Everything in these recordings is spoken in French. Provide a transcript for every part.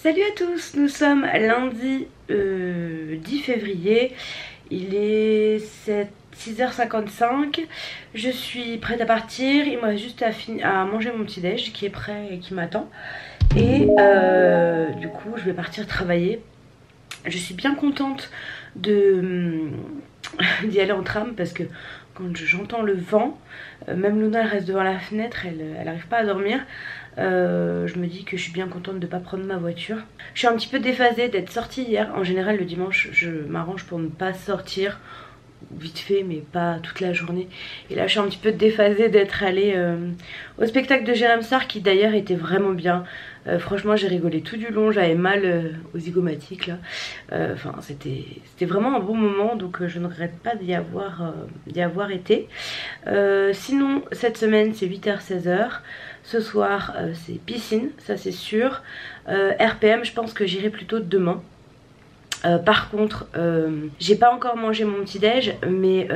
Salut à tous, nous sommes lundi 10 février, il est 6h55, je suis prête à partir, il me reste juste à manger mon petit déj qui est prêt et qui m'attend. Et du coup je vais partir travailler. Je suis bien contente d'y aller en tram parce que quand j'entends le vent, même Luna elle reste devant la fenêtre, elle n'arrive pas à dormir. Je me dis que je suis bien contente de ne pas prendre ma voiture. Je suis un petit peu déphasée d'être sortie hier. En général le dimanche je m'arrange pour ne pas sortir, vite fait mais pas toute la journée. Et là je suis un petit peu déphasée d'être allée au spectacle de Jérém Sarr qui d'ailleurs était vraiment bien. Franchement j'ai rigolé tout du long, j'avais mal aux zygomatiques là. Enfin c'était vraiment un bon moment, donc je ne regrette pas d'y avoir été. Sinon cette semaine c'est 8h-16h. Ce soir c'est piscine, ça c'est sûr. RPM je pense que j'irai plutôt demain. Par contre j'ai pas encore mangé mon petit déj, mais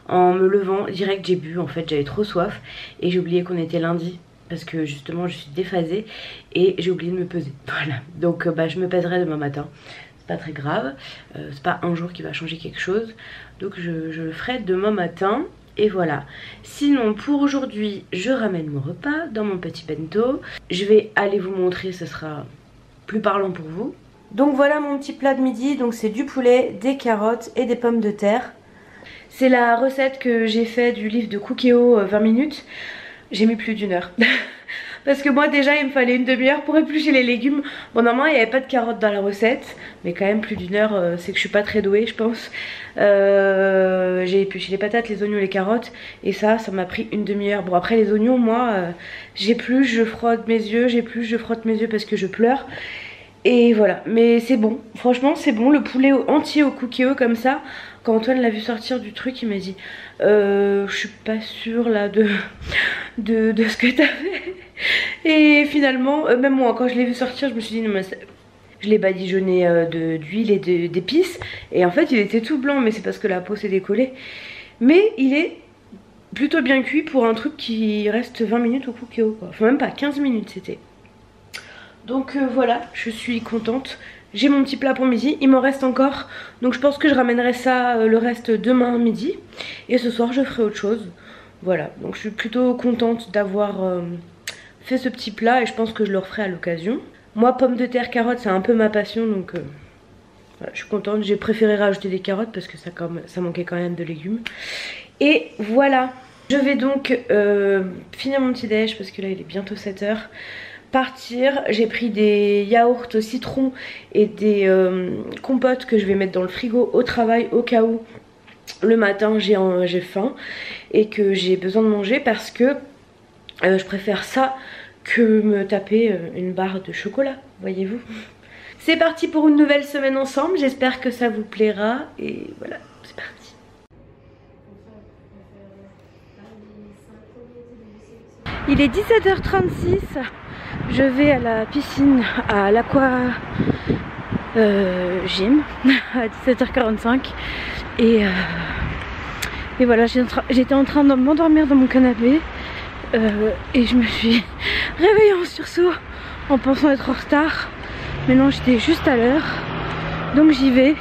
en me levant direct j'ai bu, en fait j'avais trop soif. Et j'ai oublié qu'on était lundi parce que justement je suis déphasée et j'ai oublié de me peser. Voilà, donc je me pèserai demain matin. C'est pas très grave, c'est pas un jour qui va changer quelque chose. Donc je le ferai demain matin. Et voilà, sinon pour aujourd'hui je ramène mon repas dans mon petit bento. Je vais aller vous montrer, ce sera plus parlant pour vous. Donc voilà mon petit plat de midi, donc c'est du poulet, des carottes et des pommes de terre. C'est la recette que j'ai fait du livre de Cookéo 20 minutes. J'ai mis plus d'1 heure. Parce que moi déjà il me fallait une demi-heure pour éplucher les légumes. Bon normalement il n'y avait pas de carottes dans la recette, mais quand même plus d'1 heure, c'est que je suis pas très douée je pense. J'ai épluché les patates, les oignons, les carottes, et ça m'a pris une demi-heure. Bon après les oignons moi j'épluche, je frotte mes yeux, j'épluche, je frotte mes yeux parce que je pleure. Et voilà, mais c'est bon, franchement c'est bon, le poulet entier au Cookéo comme ça. Quand Antoine l'a vu sortir du truc il m'a dit je suis pas sûre là de ce que t'as fait. Et finalement même moi quand je l'ai vu sortir je me suis dit non mais je l'ai badigeonné d'huile et d'épices. Et en fait il était tout blanc, mais c'est parce que la peau s'est décollée. Mais il est plutôt bien cuit pour un truc qui reste 20 minutes au Cookéo quoi. Enfin même pas, 15 minutes c'était. Donc voilà, je suis contente. J'ai mon petit plat pour midi, il m'en reste encore. Donc je pense que je ramènerai ça le reste demain midi. Et ce soir je ferai autre chose. Voilà, donc je suis plutôt contente d'avoir fait ce petit plat. Et je pense que je le referai à l'occasion. Moi pommes de terre, carottes c'est un peu ma passion. Donc voilà, je suis contente. J'ai préféré rajouter des carottes parce que ça manquait quand même de légumes. Et voilà, je vais donc finir mon petit déj parce que là il est bientôt 7h. Partir, j'ai pris des yaourts au citron et des compotes que je vais mettre dans le frigo au travail au cas où le matin j'ai faim et que j'ai besoin de manger, parce que je préfère ça que me taper une barre de chocolat, voyez-vous. C'est parti pour une nouvelle semaine ensemble, j'espère que ça vous plaira et voilà, c'est parti. Il est 17h36. Je vais à la piscine, à l'Aqua Gym à 17h45 et voilà, j'étais en train de m'endormir dans mon canapé et je me suis réveillée en sursaut en pensant être en retard, mais non, j'étais juste à l'heure, donc j'y vais.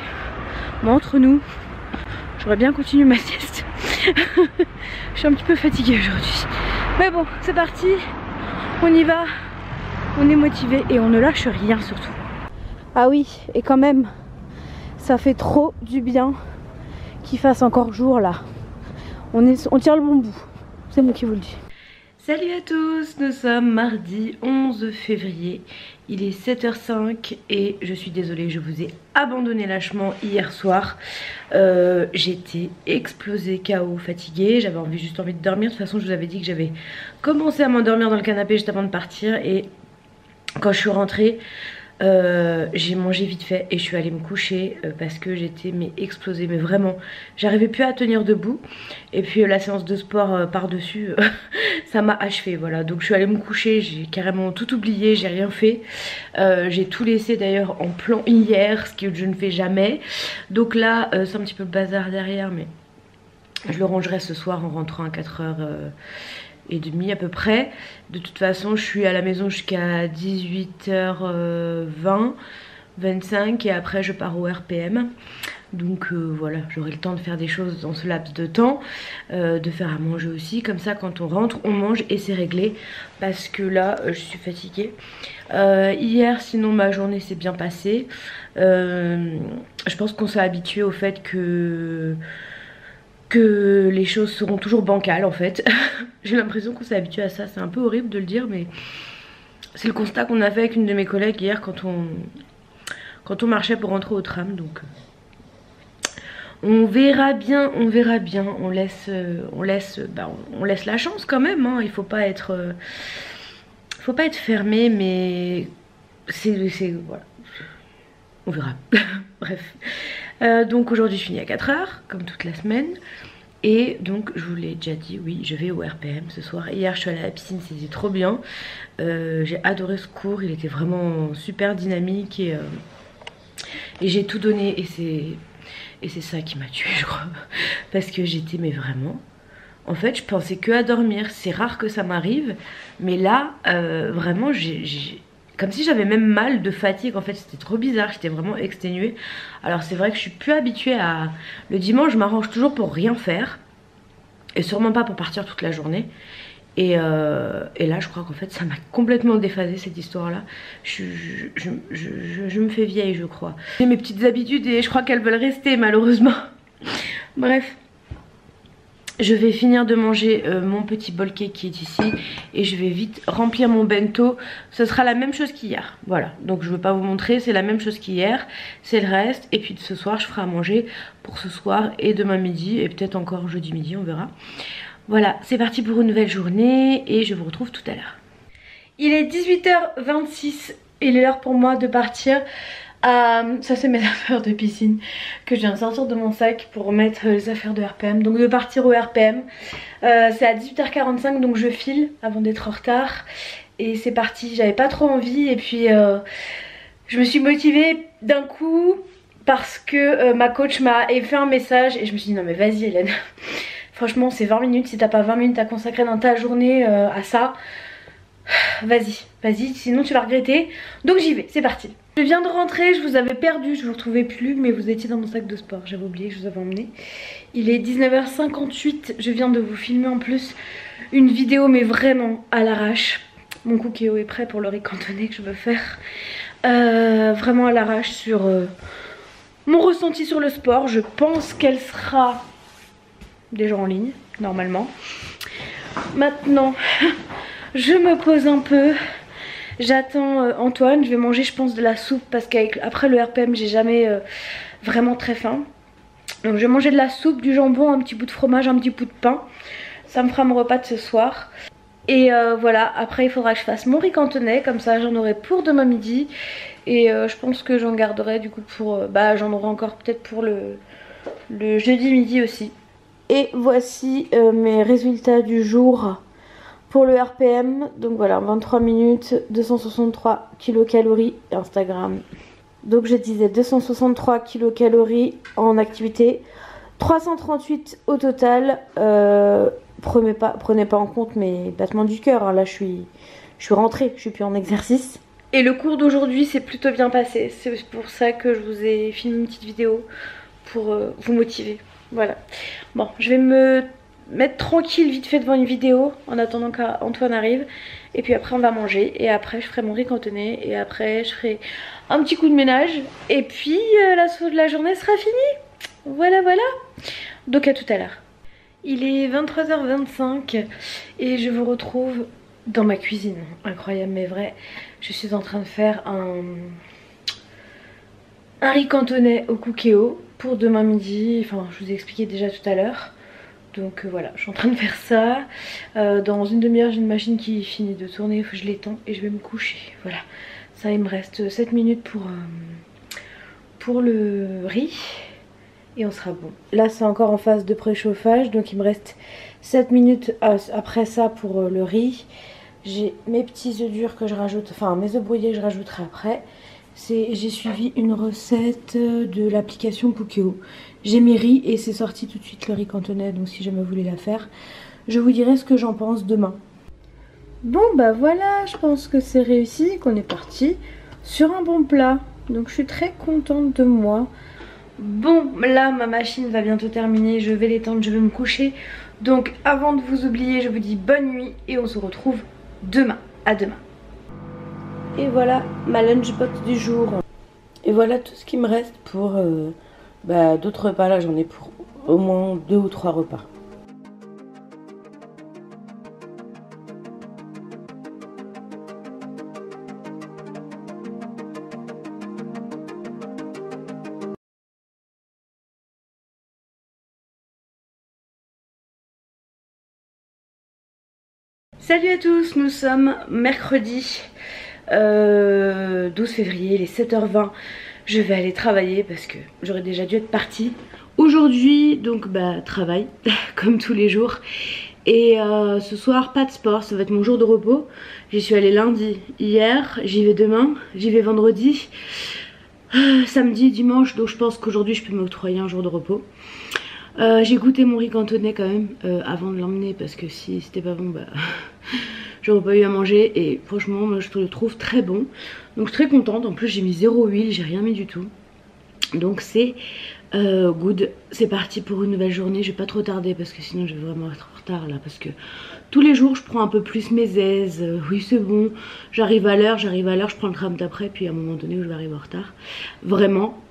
Bon, entre nous, j'aurais bien continué ma sieste. Je suis un petit peu fatiguée aujourd'hui, mais bon, c'est parti, on y va. On est motivé et on ne lâche rien surtout. Ah oui, et quand même, ça fait trop du bien qu'il fasse encore jour là. On tient le bon bout, c'est moi qui vous le dis. Salut à tous, nous sommes mardi 11 février. Il est 7h05 et je suis désolée, je vous ai abandonné lâchement hier soir. J'étais explosée, KO, fatiguée, j'avais juste envie de dormir. De toute façon je vous avais dit que j'avais commencé à m'endormir dans le canapé juste avant de partir, et quand je suis rentrée, j'ai mangé vite fait et je suis allée me coucher parce que j'étais explosée, mais vraiment j'arrivais plus à tenir debout. Et puis la séance de sport par dessus ça m'a achevé, voilà. Donc je suis allée me coucher, j'ai carrément tout oublié, j'ai rien fait. J'ai tout laissé d'ailleurs en plan hier, ce que je ne fais jamais. Donc là c'est un petit peu le bazar derrière, mais je le rangerai ce soir en rentrant à 4h. à peu près. De toute façon je suis à la maison jusqu'à 18h20, 25 et après je pars au RPM. Donc voilà, j'aurai le temps de faire des choses dans ce laps de temps, de faire à manger aussi, comme ça quand on rentre on mange et c'est réglé, parce que là je suis fatiguée. Hier sinon ma journée s'est bien passée. Je pense qu'on s'est habitué au fait que les choses seront toujours bancales en fait. J'ai l'impression qu'on s'est habitué à ça, c'est un peu horrible de le dire, mais c'est le constat qu'on a fait avec une de mes collègues hier quand on marchait pour rentrer au tram. Donc on verra bien, on laisse la chance quand même, hein. Il faut pas être fermé, mais c'est voilà, on verra. Bref, donc aujourd'hui je finis à 4 h comme toute la semaine. Et donc je vous l'ai déjà dit, oui je vais au RPM ce soir. Hier je suis allée à la piscine, c'était trop bien. J'ai adoré ce cours, il était vraiment super dynamique et j'ai tout donné et c'est ça qui m'a tuée je crois. Parce que j'étais mais vraiment, en fait je pensais que à dormir. C'est rare que ça m'arrive, mais là vraiment comme si j'avais même mal de fatigue en fait, c'était trop bizarre, j'étais vraiment exténuée. Alors c'est vrai que je suis plus habituée à... Le dimanche je m'arrange toujours pour rien faire, et sûrement pas pour partir toute la journée. Et là je crois qu'en fait ça m'a complètement déphasé cette histoire là. Je me fais vieille je crois. J'ai mes petites habitudes et je crois qu'elles veulent rester malheureusement. Bref. Je vais finir de manger mon petit bol cake qui est ici et je vais vite remplir mon bento. Ce sera la même chose qu'hier. Voilà, donc je ne veux pas vous montrer, c'est la même chose qu'hier. C'est le reste. Et puis ce soir, je ferai à manger pour ce soir et demain midi et peut-être encore jeudi midi, on verra. Voilà, c'est parti pour une nouvelle journée et je vous retrouve tout à l'heure. Il est 18h26 et il est l'heure pour moi de partir. Ça c'est mes affaires de piscine que je viens de sortir de mon sac pour mettre les affaires de RPM. Donc de partir au RPM, c'est à 18h45 donc je file avant d'être en retard. Et c'est parti, j'avais pas trop envie et puis je me suis motivée d'un coup parce que ma coach m'a fait un message et je me suis dit non mais vas-y Hélène. Franchement c'est 20 minutes, si t'as pas 20 minutes à consacrer dans ta journée à ça, vas-y, sinon tu vas regretter. Donc j'y vais, c'est parti. Je viens de rentrer, je vous avais perdu, je vous retrouvais plus, mais vous étiez dans mon sac de sport, j'avais oublié que je vous avais emmené. Il est 19h58, je viens de vous filmer en plus une vidéo mais vraiment à l'arrache. Mon cookéo est prêt pour le riz cantonais que je veux faire. Vraiment à l'arrache sur mon ressenti sur le sport. Je pense qu'elle sera déjà en ligne, normalement. Maintenant, je me pose un peu. J'attends Antoine, je vais manger je pense de la soupe parce qu'après le RPM j'ai jamais vraiment très faim. Donc je vais manger de la soupe, du jambon, un petit bout de fromage, un petit bout de pain. Ça me fera mon repas de ce soir. Et voilà, après il faudra que je fasse mon riz cantonais, comme ça j'en aurai pour demain midi. Et je pense que j'en garderai du coup pour... j'en aurai encore peut-être pour le jeudi midi aussi. Et voici mes résultats du jour. Pour le RPM, donc voilà, 23 minutes, 263 kilocalories Instagram. Donc je disais 263 kilocalories en activité, 338 au total. Prenez pas en compte mes battements du cœur, hein. Là je suis rentrée, je suis plus en exercice. Et le cours d'aujourd'hui s'est plutôt bien passé, c'est pour ça que je vous ai filmé une petite vidéo pour vous motiver. Voilà, bon je vais me mettre tranquille vite fait devant une vidéo en attendant qu'Antoine arrive, et puis après on va manger et après je ferai mon riz cantonais et après je ferai un petit coup de ménage et puis la journée sera finie. Voilà, donc à tout à l'heure. Il est 23h25 et je vous retrouve dans ma cuisine, incroyable mais vrai. Je suis en train de faire un riz cantonais au cookéo pour demain midi, enfin je vous ai expliqué déjà tout à l'heure. Donc voilà, je suis en train de faire ça. Dans une demi-heure j'ai une machine qui finit de tourner, il faut que je l'étends et je vais me coucher. Voilà, ça il me reste 7 minutes pour le riz et on sera bon. Là c'est encore en phase de préchauffage, donc il me reste 7 minutes après ça pour le riz. J'ai mes petits œufs durs que je rajoute, enfin mes œufs brouillés que je rajouterai après. J'ai suivi une recette de l'application Cookéo. J'ai mes riz et c'est sorti tout de suite le riz cantonais, donc si jamais vous voulez la faire, Je vous dirai ce que j'en pense demain. Bon bah voilà, je pense que c'est réussi, qu'on est parti sur un bon plat. Donc je suis très contente de moi. Bon, là ma machine va bientôt terminer, je vais l'étendre, je vais me coucher. Donc avant de vous oublier, je vous dis bonne nuit et on se retrouve demain. À demain. Et voilà ma lunchbox du jour. Et voilà tout ce qui me reste pour d'autres repas. Là j'en ai pour au moins 2 ou 3 repas. Salut à tous, nous sommes mercredi 12 février, il est 7h20. Je vais aller travailler parce que j'aurais déjà dû être partie. Aujourd'hui, donc travail, comme tous les jours. Et ce soir, pas de sport, ça va être mon jour de repos. J'y suis allée lundi, hier, j'y vais demain, j'y vais vendredi, samedi, dimanche. Donc je pense qu'aujourd'hui je peux m'octroyer un jour de repos. J'ai goûté mon riz cantonais quand même avant de l'emmener parce que si c'était pas bon j'aurais pas eu à manger et franchement moi je le trouve très bon. Donc je suis très contente, en plus j'ai mis 0 huile, j'ai rien mis du tout. Donc c'est good, c'est parti pour une nouvelle journée. Je vais pas trop tarder parce que sinon je vais vraiment être en retard là. Parce que tous les jours je prends un peu plus mes aises, oui c'est bon, j'arrive à l'heure, je prends le tram d'après. Puis à un moment donné où je vais arriver en retard, vraiment.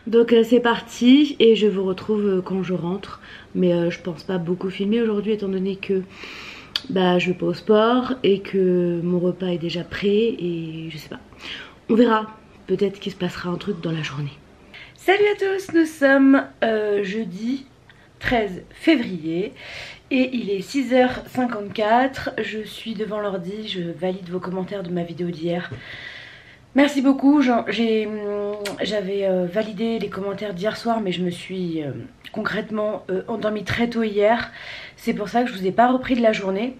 Donc c'est parti et je vous retrouve quand je rentre. Mais je pense pas beaucoup filmer aujourd'hui étant donné que je vais pas au sport et que mon repas est déjà prêt et je sais pas. On verra, peut-être qu'il se passera un truc dans la journée. Salut à tous, nous sommes jeudi 13 février et il est 6h54. Je suis devant l'ordi, je valide vos commentaires de ma vidéo d'hier. Merci beaucoup, j'avais validé les commentaires d'hier soir mais je me suis concrètement endormie très tôt hier. C'est pour ça que je vous ai pas repris de la journée.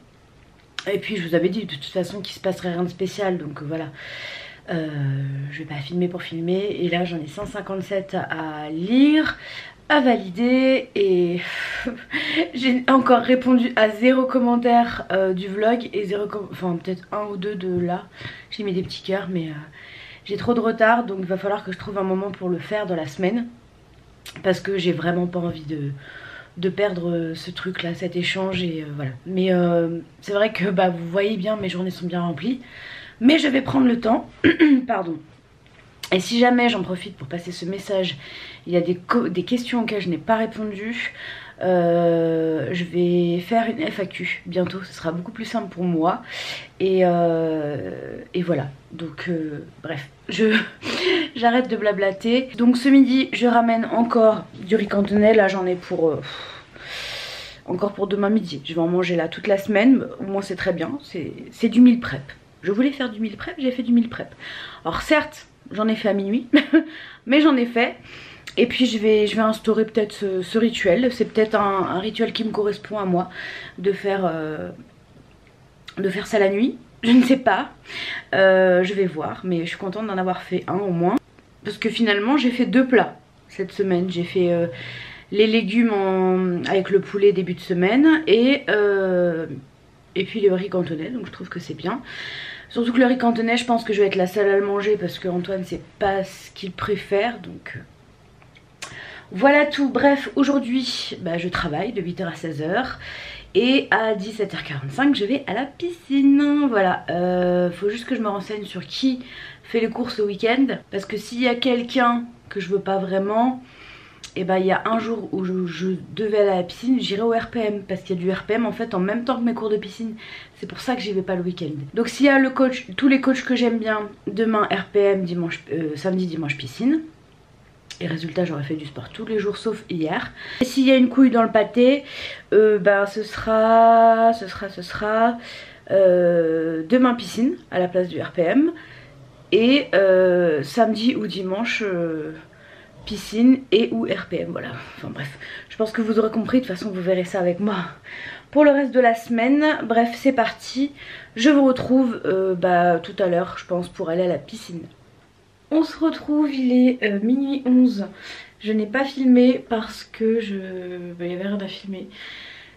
Et puis je vous avais dit de toute façon qu'il se passerait rien de spécial, donc voilà. Je vais pas filmer pour filmer. Et là j'en ai 157 à lire, à valider. Et j'ai encore répondu à 0 commentaire du vlog et 0 enfin peut-être 1 ou 2 de là. J'ai mis des petits cœurs mais j'ai trop de retard. Donc il va falloir que je trouve un moment pour le faire dans la semaine. Parce que j'ai vraiment pas envie de perdre ce truc là, cet échange et voilà. Mais c'est vrai que vous voyez bien, mes journées sont bien remplies. Mais je vais prendre le temps, pardon. Et si jamais j'en profite pour passer ce message, il y a des questions auxquelles je n'ai pas répondu. Je vais faire une FAQ bientôt, ce sera beaucoup plus simple pour moi. Et voilà, donc bref, j'arrête de blablater. Donc ce midi je ramène encore du riz cantonais, là j'en ai pour encore pour demain midi. Je vais en manger là toute la semaine, au moins c'est très bien, c'est du meal prep. Je voulais faire du meal prep, j'ai fait du meal prep. Alors certes j'en ai fait à minuit, mais j'en ai fait. Et puis je vais instaurer peut-être ce rituel. C'est peut-être un rituel qui me correspond à moi, de faire ça la nuit. Je ne sais pas, je vais voir, mais je suis contente d'en avoir fait un au moins. Parce que finalement j'ai fait 2 plats cette semaine. J'ai fait les légumes avec le poulet début de semaine et puis le riz cantonais, donc je trouve que c'est bien. Surtout que le riz cantonais, je pense que je vais être la seule à le manger parce que Antoine c'est pas ce qu'il préfère, donc voilà tout. Bref, aujourd'hui je travaille de 8h à 16h et à 17h45 je vais à la piscine. Voilà, faut juste que je me renseigne sur qui fait les courses le week-end, parce que s'il y a quelqu'un que je veux pas vraiment, et il y a un jour où je devais aller à la piscine, j'irai au RPM parce qu'il y a du RPM en fait en même temps que mes cours de piscine. C'est pour ça que j'y vais pas le week-end. Donc s'il y a le coach, tous les coachs que j'aime bien, demain RPM, samedi, dimanche piscine. Et résultat, j'aurais fait du sport tous les jours sauf hier. Et s'il y a une couille dans le pâté, ce sera demain piscine à la place du RPM. Et samedi ou dimanche piscine et ou RPM, voilà. Enfin bref, je pense que vous aurez compris. De toute façon vous verrez ça avec moi pour le reste de la semaine. Bref, c'est parti. Je vous retrouve tout à l'heure, je pense, pour aller à la piscine. On se retrouve, il est minuit 11. Je n'ai pas filmé parce que il y avait rien à filmer.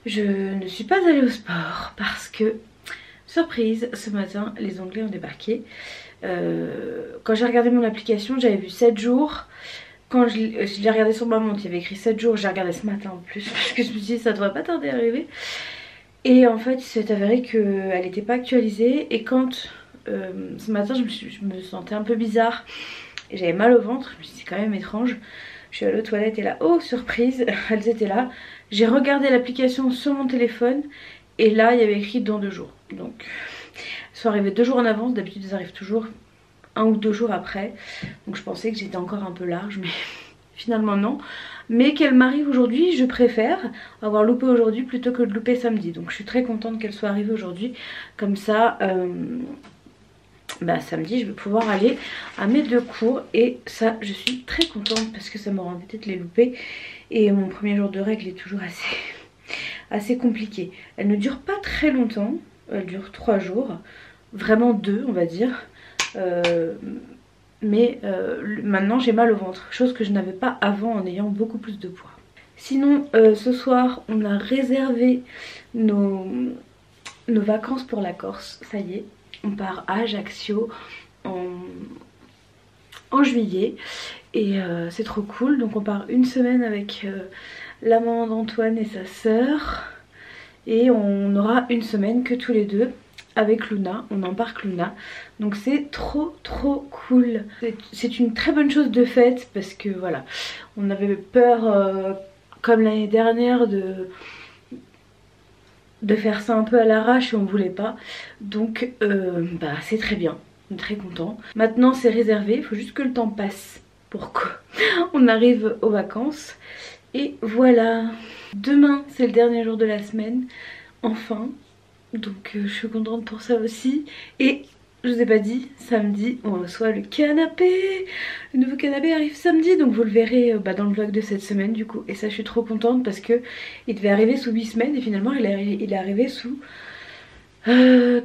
Je ne suis pas allée au sport parce que, surprise, ce matin les Anglais ont débarqué. Quand j'ai regardé mon application, j'avais vu 7 jours. Quand je l'ai regardé sur ma montre, il y avait écrit 7 jours. J'ai regardé ce matin en plus parce que je me suis dit ça devrait pas tarder à arriver. Et en fait il s'est avéré qu'elle n'était pas actualisée. Et quand ce matin je me sentais un peu bizarre et j'avais mal au ventre, je me suis dit c'est quand même étrange. Je suis allée aux toilettes et là, oh surprise, elles étaient là. J'ai regardé l'application sur mon téléphone et là il y avait écrit dans 2 jours. Donc elles sont arrivées 2 jours en avance, d'habitude elles arrivent toujours 1 ou 2 jours après. Donc je pensais que j'étais encore un peu large mais finalement non. Mais qu'elle m'arrive aujourd'hui, je préfère avoir loupé aujourd'hui plutôt que de louper samedi. Donc je suis très contente qu'elle soit arrivée aujourd'hui. Comme ça, samedi je vais pouvoir aller à mes 2 cours. Et ça je suis très contente parce que ça m'aurait embêté de les louper. Et mon premier jour de règle est toujours assez compliqué. Elle ne dure pas très longtemps, elle dure 3 jours. Vraiment 2 on va dire. Maintenant j'ai mal au ventre, chose que je n'avais pas avant en ayant beaucoup plus de poids. Sinon ce soir on a réservé nos vacances pour la Corse, ça y est, on part à Ajaccio en juillet et c'est trop cool. Donc on part une semaine avec la maman d'Antoine et sa sœur et on aura une semaine que tous les deux avec Luna, on embarque Luna, donc c'est trop cool. C'est une très bonne chose de fait parce que voilà, on avait peur comme l'année dernière de faire ça un peu à l'arrache et on voulait pas, donc c'est très bien, on est très content. Maintenant c'est réservé, il faut juste que le temps passe pour qu'on arrive aux vacances et voilà. Demain c'est le dernier jour de la semaine, enfin. Donc je suis contente pour ça aussi. Et je vous ai pas dit, samedi on reçoit le canapé. Le nouveau canapé arrive samedi, donc vous le verrez dans le vlog de cette semaine du coup. Et ça je suis trop contente parce que il devait arriver sous 8 semaines et finalement il est arrivé sous 4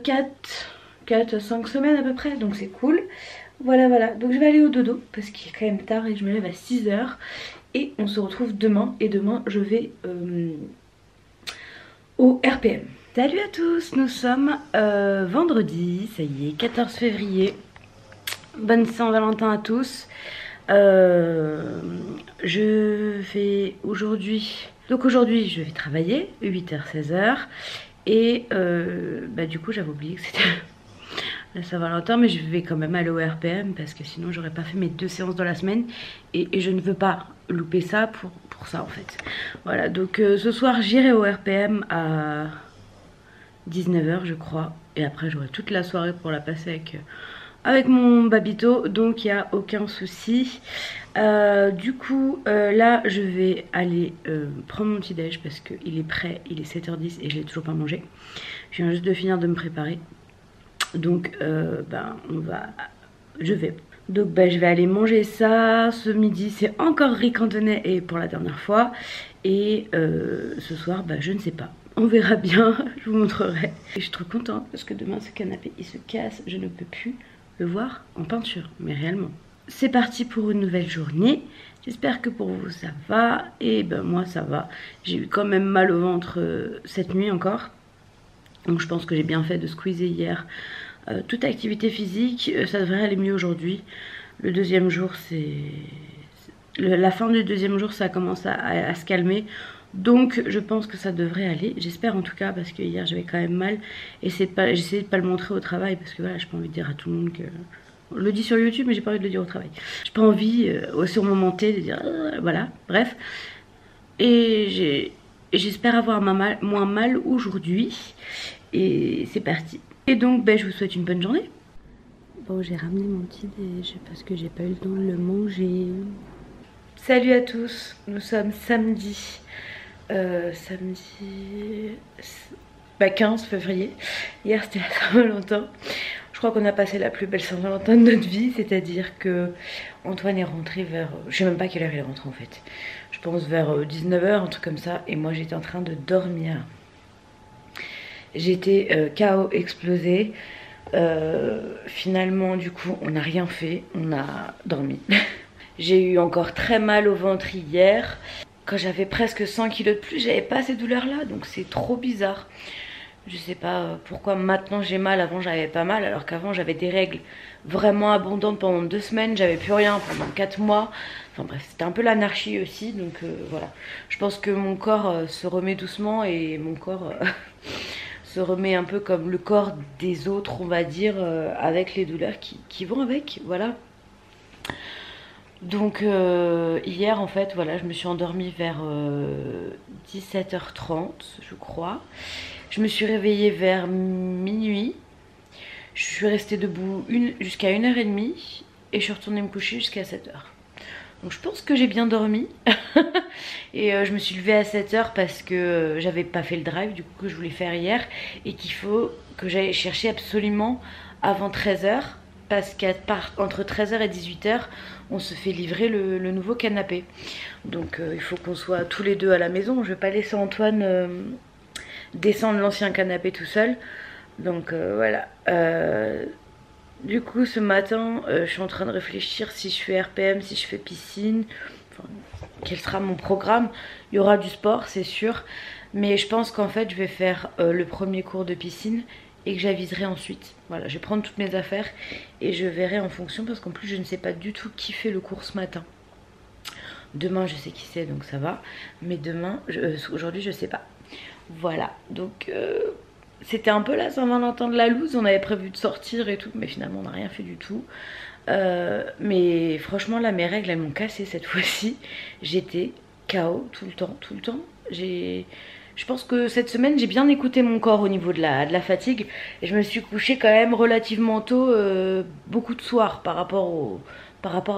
à 5 semaines à peu près. Donc c'est cool. Voilà, donc je vais aller au dodo parce qu'il est quand même tard et je me lève à 6 h. Et on se retrouve demain. Et demain je vais au RPM. Salut à tous, nous sommes vendredi, ça y est, 14 février. Bonne Saint-Valentin à tous. Je vais aujourd'hui... Donc aujourd'hui je vais travailler, 8 h 16 h. Et du coup j'avais oublié que c'était la Saint-Valentin. Mais je vais quand même aller au RPM parce que sinon j'aurais pas fait mes 2 séances dans la semaine. Et je ne veux pas louper ça pour ça en fait. Voilà, donc ce soir j'irai au RPM à 19 h je crois, et après j'aurai toute la soirée pour la passer avec mon babito, donc il n'y a aucun souci. Du coup là je vais aller prendre mon petit déj parce qu'il est prêt, il est 7 h 10 et je l'ai toujours pas mangé. Je viens juste de finir de me préparer, donc je vais aller manger ça. Ce midi c'est encore riz cantonais et pour la dernière fois, et ce soir je ne sais pas. On verra bien, je vous montrerai. Et je suis trop contente parce que demain ce canapé il se casse, je ne peux plus le voir en peinture, mais réellement. C'est parti pour une nouvelle journée. J'espère que pour vous ça va. Et moi ça va. J'ai eu quand même mal au ventre cette nuit encore. Donc je pense que j'ai bien fait de squeezer hier toute activité physique. Ça devrait aller mieux aujourd'hui. Le deuxième jour la fin du deuxième jour ça commence à se calmer. Donc je pense que ça devrait aller, j'espère en tout cas, parce que hier j'avais quand même mal. Et j'essayais de pas le montrer au travail parce que voilà, j'ai pas envie de dire à tout le monde que... On le dit sur YouTube mais j'ai pas envie de le dire au travail. J'ai pas envie sur mon monté de dire voilà, bref. Et j'espère avoir moins mal aujourd'hui. Et c'est parti. Et donc je vous souhaite une bonne journée. Bon, j'ai ramené mon petit déj parce que j'ai pas eu le temps de le manger. Salut à tous, nous sommes samedi 15 février. Hier c'était la Saint-Valentin. Je crois qu'on a passé la plus belle Saint-Valentin de notre vie. C'est-à-dire que Antoine est rentré vers... Je sais même pas quelle heure il est rentré en fait. Je pense vers 19 h, un truc comme ça. Et moi j'étais en train de dormir. J'étais KO, explosé. Finalement du coup on n'a rien fait. On a dormi. J'ai eu encore très mal au ventre hier. quand j'avais presque 100 kilos de plus, j'avais pas ces douleurs là, donc c'est trop bizarre. Je sais pas pourquoi maintenant j'ai mal, avant j'avais pas mal, alors qu'avant j'avais des règles vraiment abondantes pendant 2 semaines, j'avais plus rien pendant 4 mois. Enfin bref, c'était un peu l'anarchie aussi, donc voilà. Je pense que mon corps se remet doucement et mon corps se remet un peu comme le corps des autres, on va dire, avec les douleurs qui vont avec, voilà. Donc hier en fait, voilà, je me suis endormie vers 17h30, je crois. Je me suis réveillée vers minuit. Je suis restée debout jusqu'à 1h30 et je suis retournée me coucher jusqu'à 7h. Donc je pense que j'ai bien dormi. Et je me suis levée à 7h parce que j'avais pas fait le drive du coup que je voulais faire hier et qu'il faut que j'aille chercher absolument avant 13h parce qu'entre 13h et 18h on se fait livrer le nouveau canapé. Donc il faut qu'on soit tous les deux à la maison. Je vais pas laisser Antoine descendre l'ancien canapé tout seul. Donc voilà. Du coup ce matin je suis en train de réfléchir si je fais RPM, si je fais piscine, enfin, quel sera mon programme. Il y aura du sport c'est sûr, mais je pense qu'en fait je vais faire le premier cours de piscine et que j'aviserai ensuite. Voilà, je vais prendre toutes mes affaires et je verrai en fonction parce qu'en plus je ne sais pas du tout qui fait le cours ce matin. Demain je sais qui c'est donc ça va, mais aujourd'hui je sais pas. Voilà, donc c'était un peu la Saint-Valentin de la loose, on avait prévu de sortir et tout, mais finalement on n'a rien fait du tout. Mais franchement là mes règles elles m'ont cassé cette fois-ci. J'étais KO tout le temps, tout le temps. Je pense que cette semaine j'ai bien écouté mon corps au niveau de la fatigue. Et je me suis couchée quand même relativement tôt, beaucoup de soirs par rapport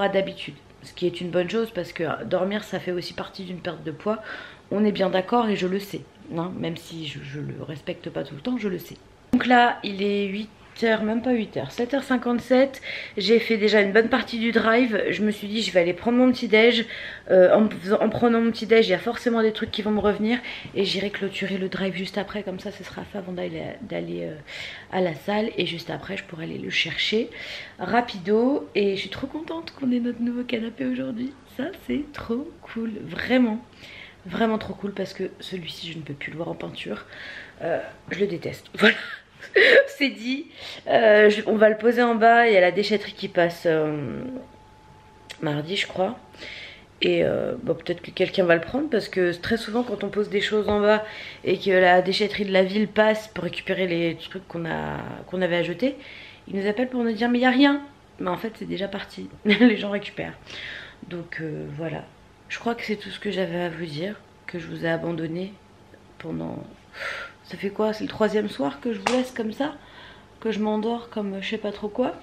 à d'habitude. Ce qui est une bonne chose parce que dormir ça fait aussi partie d'une perte de poids. On est bien d'accord et je le sais. Non, même si je le respecte pas tout le temps, je le sais. Donc là, il est 8h, même pas 8h, 7h57. J'ai fait déjà une bonne partie du drive. Je me suis dit, je vais aller prendre mon petit déj. En prenant mon petit déj, il y a forcément des trucs qui vont me revenir. Et j'irai clôturer le drive juste après. Comme ça, ce sera fait avant d'aller à la salle. Et juste après, je pourrai aller le chercher rapido. Et je suis trop contente qu'on ait notre nouveau canapé aujourd'hui. Ça, c'est trop cool, vraiment. Vraiment trop cool parce que celui-ci je ne peux plus le voir en peinture. Je le déteste. Voilà. C'est dit. On va le poser en bas. Il y a la déchetterie qui passe mardi je crois. Et bon, peut-être que quelqu'un va le prendre parce que très souvent quand on pose des choses en bas et que la déchetterie de la ville passe pour récupérer les trucs qu'on avait à jeter, ils nous appellent pour nous dire mais il n'y a rien. Mais en fait c'est déjà parti. Les gens récupèrent. Donc voilà. Je crois que c'est tout ce que j'avais à vous dire, que je vous ai abandonné pendant... Ça fait quoi? C'est le 3e soir que je vous laisse comme ça, que je m'endors comme je sais pas trop quoi.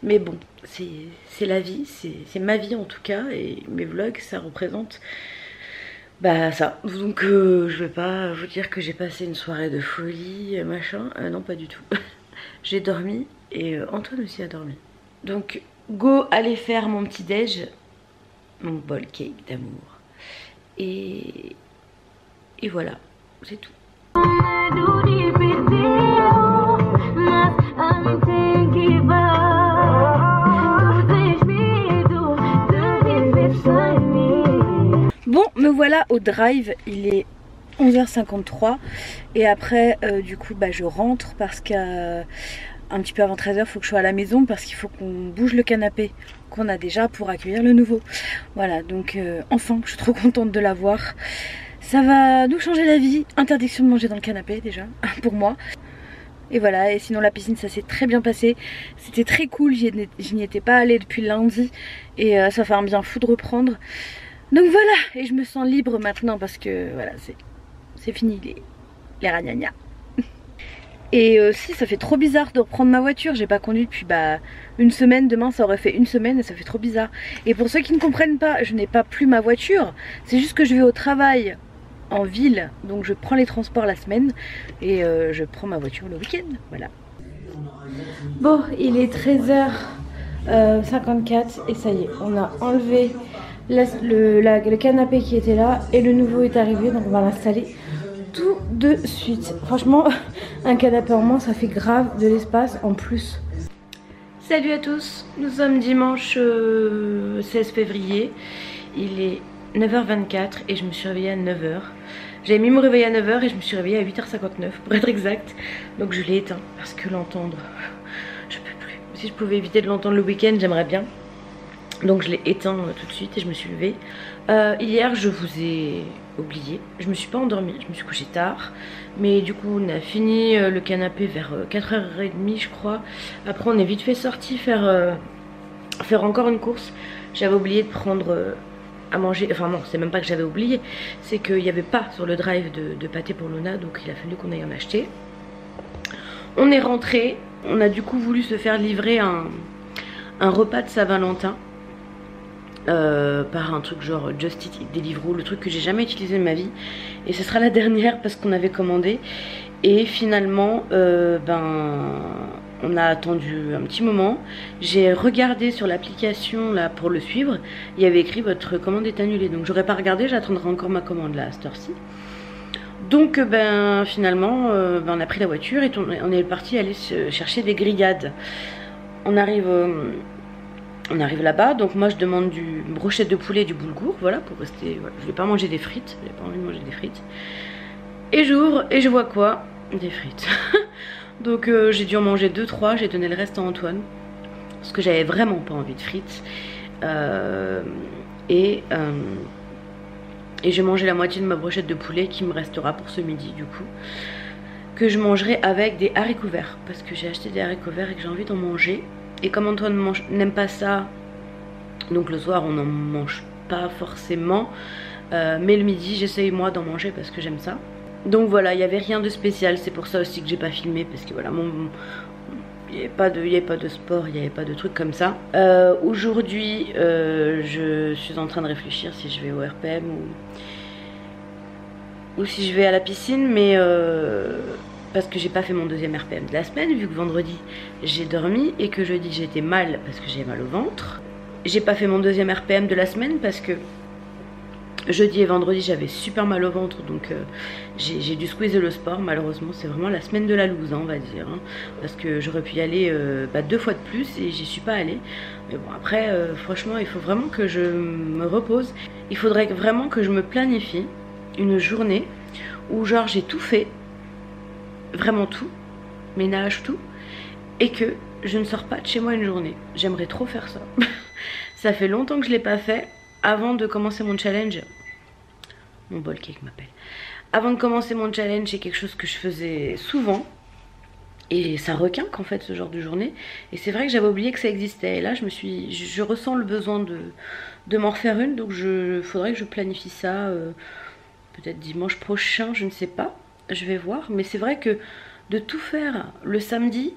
Mais bon, c'est la vie, c'est ma vie en tout cas, et mes vlogs ça représente bah ça. Donc je vais pas vous dire que j'ai passé une soirée de folie, machin, non pas du tout. J'ai dormi et Antoine aussi a dormi. Donc go aller faire mon petit déj. Mon bol cake d'amour. Et voilà, c'est tout. Bon, me voilà au drive, il est 11h53 et après du coup bah, je rentre parce qu'un petit peu avant 13h il faut que je sois à la maison parce qu'il faut qu'on bouge le canapé qu'on a déjà pour accueillir le nouveau. Voilà, donc enfin je suis trop contente de l'avoir. Ça va nous changer la vie. Interdiction de manger dans le canapé déjà pour moi. Et voilà, et sinon la piscine ça s'est très bien passé. C'était très cool, je n'y étais pas allée depuis lundi et ça fait un bien fou de reprendre. Donc voilà, et je me sens libre maintenant parce que voilà, c'est fini les ragnagnas. Et si, ça fait trop bizarre de reprendre ma voiture. J'ai pas conduit depuis une semaine. Demain ça aurait fait une semaine et ça fait trop bizarre. Et pour ceux qui ne comprennent pas, je n'ai pas plus ma voiture. C'est juste que je vais au travail en ville, donc je prends les transports la semaine et je prends ma voiture le week-end. Voilà. Bon, il est 13h54 et ça y est, on a enlevé le canapé qui était là et le nouveau est arrivé, donc on va l'installer tout de suite. Franchement, un canapé en moins ça fait grave de l'espace en plus. Salut à tous, nous sommes dimanche 16 février, il est 9h24 et je me suis réveillée à 9h. J'avais mis mon réveil à 9h et je me suis réveillée à 8h59 pour être exact. Donc je l'ai éteint parce que l'entendre, je peux plus. Si je pouvais éviter de l'entendre le week-end, j'aimerais bien. Donc je l'ai éteint tout de suite et je me suis levée. Hier je vous ai oublié, je me suis pas endormie, je me suis couchée tard. Mais du coup on a fini le canapé vers 4h30 je crois. Après on est vite fait sorti faire encore une course. J'avais oublié de prendre à manger, enfin non c'est même pas que j'avais oublié, c'est qu'il n'y avait pas sur le drive de pâté pour Luna. Donc il a fallu qu'on aille en acheter. On est rentré, on a du coup voulu se faire livrer un repas de Saint-Valentin. Par un truc genre Just Eat Deliveroo, le truc que j'ai jamais utilisé de ma vie, et ce sera la dernière parce qu'on avait commandé. Et finalement on a attendu un petit moment. J'ai regardé sur l'application là pour le suivre, il y avait écrit votre commande est annulée, donc j'aurais pas regardé, j'attendrai encore ma commande là à cette heure-ci. Donc finalement on a pris la voiture et on est parti aller chercher des grillades. On arrive là-bas, donc moi je demande du brochette de poulet et du boulgour, voilà, pour rester, voilà. Je vais pas manger des frites, j'ai pas envie de manger des frites. Et j'ouvre et je vois quoi? Des frites. Donc j'ai dû en manger 2-3, j'ai donné le reste à Antoine, parce que j'avais vraiment pas envie de frites. Et j'ai mangé la moitié de ma brochette de poulet qui me restera pour ce midi du coup, que je mangerai avec des haricots verts, parce que j'ai acheté des haricots verts et que j'ai envie d'en manger. Et comme Antoine n'aime pas ça, donc le soir on n'en mange pas forcément, mais le midi j'essaye moi d'en manger parce que j'aime ça. Donc voilà, il n'y avait rien de spécial, c'est pour ça aussi que j'ai pas filmé, parce que voilà, il n'y avait pas de sport, il n'y avait pas de trucs comme ça. Aujourd'hui je suis en train de réfléchir si je vais au RPM ou si je vais à la piscine, mais parce que j'ai pas fait mon deuxième RPM de la semaine, vu que vendredi j'ai dormi et que jeudi j'étais mal parce que j'ai mal au ventre. J'ai pas fait mon deuxième RPM de la semaine parce que jeudi et vendredi j'avais super mal au ventre, donc j'ai dû squeezer le sport. Malheureusement c'est vraiment la semaine de la loose hein, on va dire hein, parce que j'aurais pu y aller 2 fois de plus et j'y suis pas allée. Mais bon après franchement il faut vraiment que je me repose. Il faudrait vraiment que je me planifie une journée où genre j'ai tout fait, vraiment tout, ménage, tout, et que je ne sors pas de chez moi une journée. J'aimerais trop faire ça. Ça fait longtemps que je l'ai pas fait. Avant de commencer mon challenge, mon bol cake m'appelle. Avant de commencer mon challenge, c'est quelque chose que je faisais souvent. Et ça requinque en fait ce genre de journée. Et c'est vrai que j'avais oublié que ça existait. Et là je ressens le besoin de m'en refaire une. Donc faudrait que je planifie ça peut-être dimanche prochain, je ne sais pas. Je vais voir. Mais c'est vrai que de tout faire le samedi,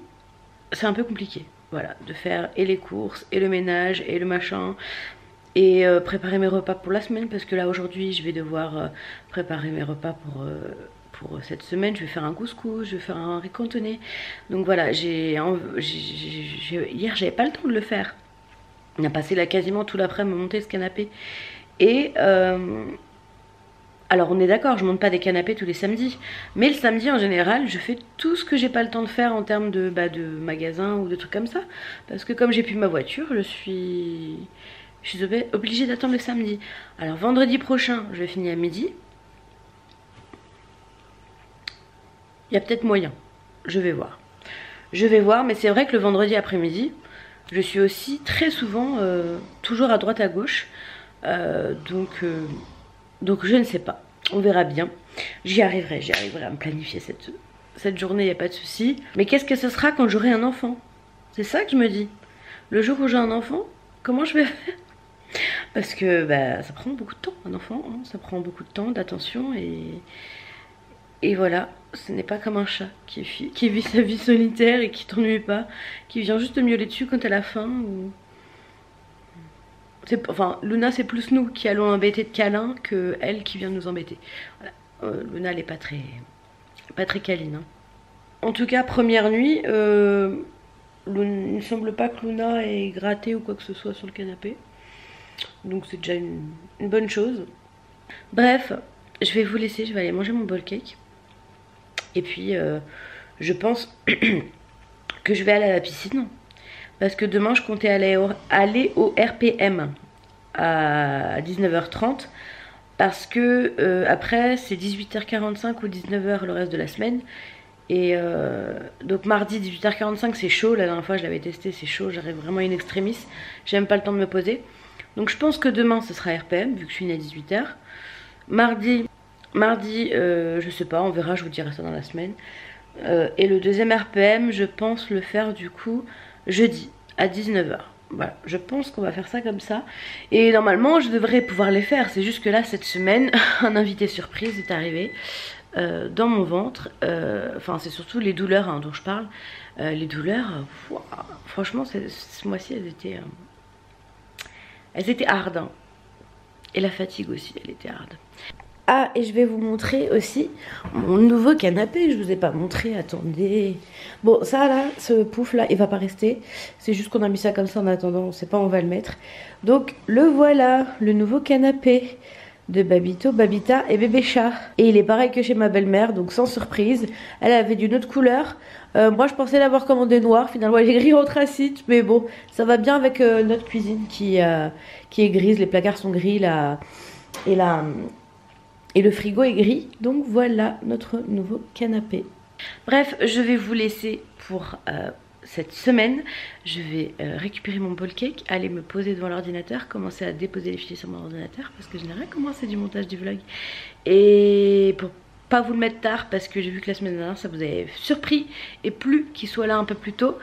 c'est un peu compliqué. Voilà, de faire et les courses, et le ménage, et le machin. Et préparer mes repas pour la semaine, parce que là aujourd'hui je vais devoir préparer mes repas pour cette semaine. Je vais faire un couscous, je vais faire un riz cantonné. Donc voilà, hier j'avais pas le temps de le faire. On a passé là quasiment tout l'après-midi à monter ce canapé. Et alors on est d'accord, je monte pas des canapés tous les samedis, mais le samedi en général je fais tout ce que j'ai pas le temps de faire en termes de magasin ou de trucs comme ça, parce que comme j'ai plus ma voiture, je suis obligée d'attendre le samedi. Alors vendredi prochain je vais finir à midi. Il y a peut-être moyen, je vais voir, mais c'est vrai que le vendredi après-midi je suis aussi très souvent toujours à droite à gauche, donc je ne sais pas, on verra bien. J'y arriverai à me planifier cette journée, il n'y a pas de souci. Mais qu'est-ce que ce sera quand j'aurai un enfant? C'est ça que je me dis. Le jour où j'ai un enfant, comment je vais faire? Parce que ça prend beaucoup de temps, un enfant, hein. Ça prend beaucoup de temps, d'attention, et voilà. Ce n'est pas comme un chat qui vit sa vie solitaire et qui t'ennuie pas, qui vient juste te miauler dessus quand elle a faim ou... Enfin, Luna c'est plus nous qui allons embêter de câlins que elle qui vient nous embêter. Voilà. Luna elle est pas très câline hein. En tout cas première nuit, il ne semble pas que Luna ait gratté ou quoi que ce soit sur le canapé. Donc c'est déjà une bonne chose. Bref, je vais vous laisser, je vais aller manger mon bol cake. Et puis je pense que je vais aller à la piscine. Parce que demain je comptais aller au RPM. à 19h30 parce que après c'est 18h45 ou 19h le reste de la semaine. Et donc mardi 18h45 c'est chaud, la dernière fois je l'avais testé, c'est chaud, j'arrive vraiment in extremis, j'ai même pas le temps de me poser. Donc je pense que demain ce sera RPM vu que je finis à 18h. Mardi, je sais pas, on verra, je vous dirai ça dans la semaine. Et le deuxième RPM je pense le faire du coup jeudi à 19h. Voilà, je pense qu'on va faire ça comme ça. Et normalement je devrais pouvoir les faire, c'est juste que là cette semaine un invité surprise est arrivé dans mon ventre. Enfin c'est surtout les douleurs hein, dont je parle. Les douleurs, franchement ce mois-ci elles étaient hard hein. Et la fatigue aussi elle était hard. Ah, et je vais vous montrer aussi mon nouveau canapé. Je vous ai pas montré, attendez. Bon, ça là, ce pouf là, il va pas rester. C'est juste qu'on a mis ça comme ça en attendant, on sait pas où on va le mettre. Donc, le voilà, le nouveau canapé de Babito, Babita et bébé chat. Et il est pareil que chez ma belle-mère, donc sans surprise. Elle avait d'une autre couleur. Moi, je pensais l'avoir commandé noir. Finalement, il est gris anthracite. Mais bon, ça va bien avec notre cuisine qui est grise. Les placards sont gris là. Et le frigo est gris, donc voilà notre nouveau canapé. Bref, je vais vous laisser pour cette semaine. Je vais récupérer mon bowl cake, aller me poser devant l'ordinateur, commencer à déposer les fichiers sur mon ordinateur parce que je n'ai rien commencé du montage du vlog. Et pour pas vous le mettre tard parce que j'ai vu que la semaine dernière ça vous avait surpris et plu qu'il soit là un peu plus tôt.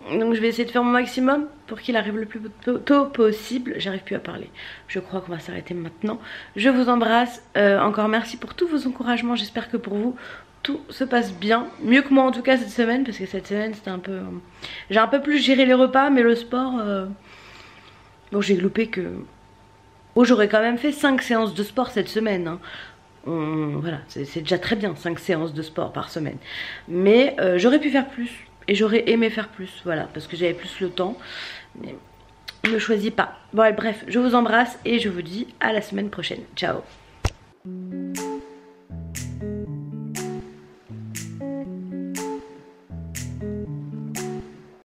Donc je vais essayer de faire mon maximum pour qu'il arrive le plus tôt possible. J'arrive plus à parler. Je crois qu'on va s'arrêter maintenant. Je vous embrasse. Encore merci pour tous vos encouragements. J'espère que pour vous tout se passe bien. Mieux que moi en tout cas cette semaine. Parce que cette semaine c'était un peu... J'ai un peu plus géré les repas. Mais le sport... Bon j'ai loupé que... Oh j'aurais quand même fait 5 séances de sport cette semaine hein. Voilà c'est déjà très bien 5 séances de sport par semaine. Mais j'aurais pu faire plus. Et j'aurais aimé faire plus, voilà, parce que j'avais plus le temps. Mais je ne choisis pas. Bon, bref, je vous embrasse et je vous dis à la semaine prochaine. Ciao.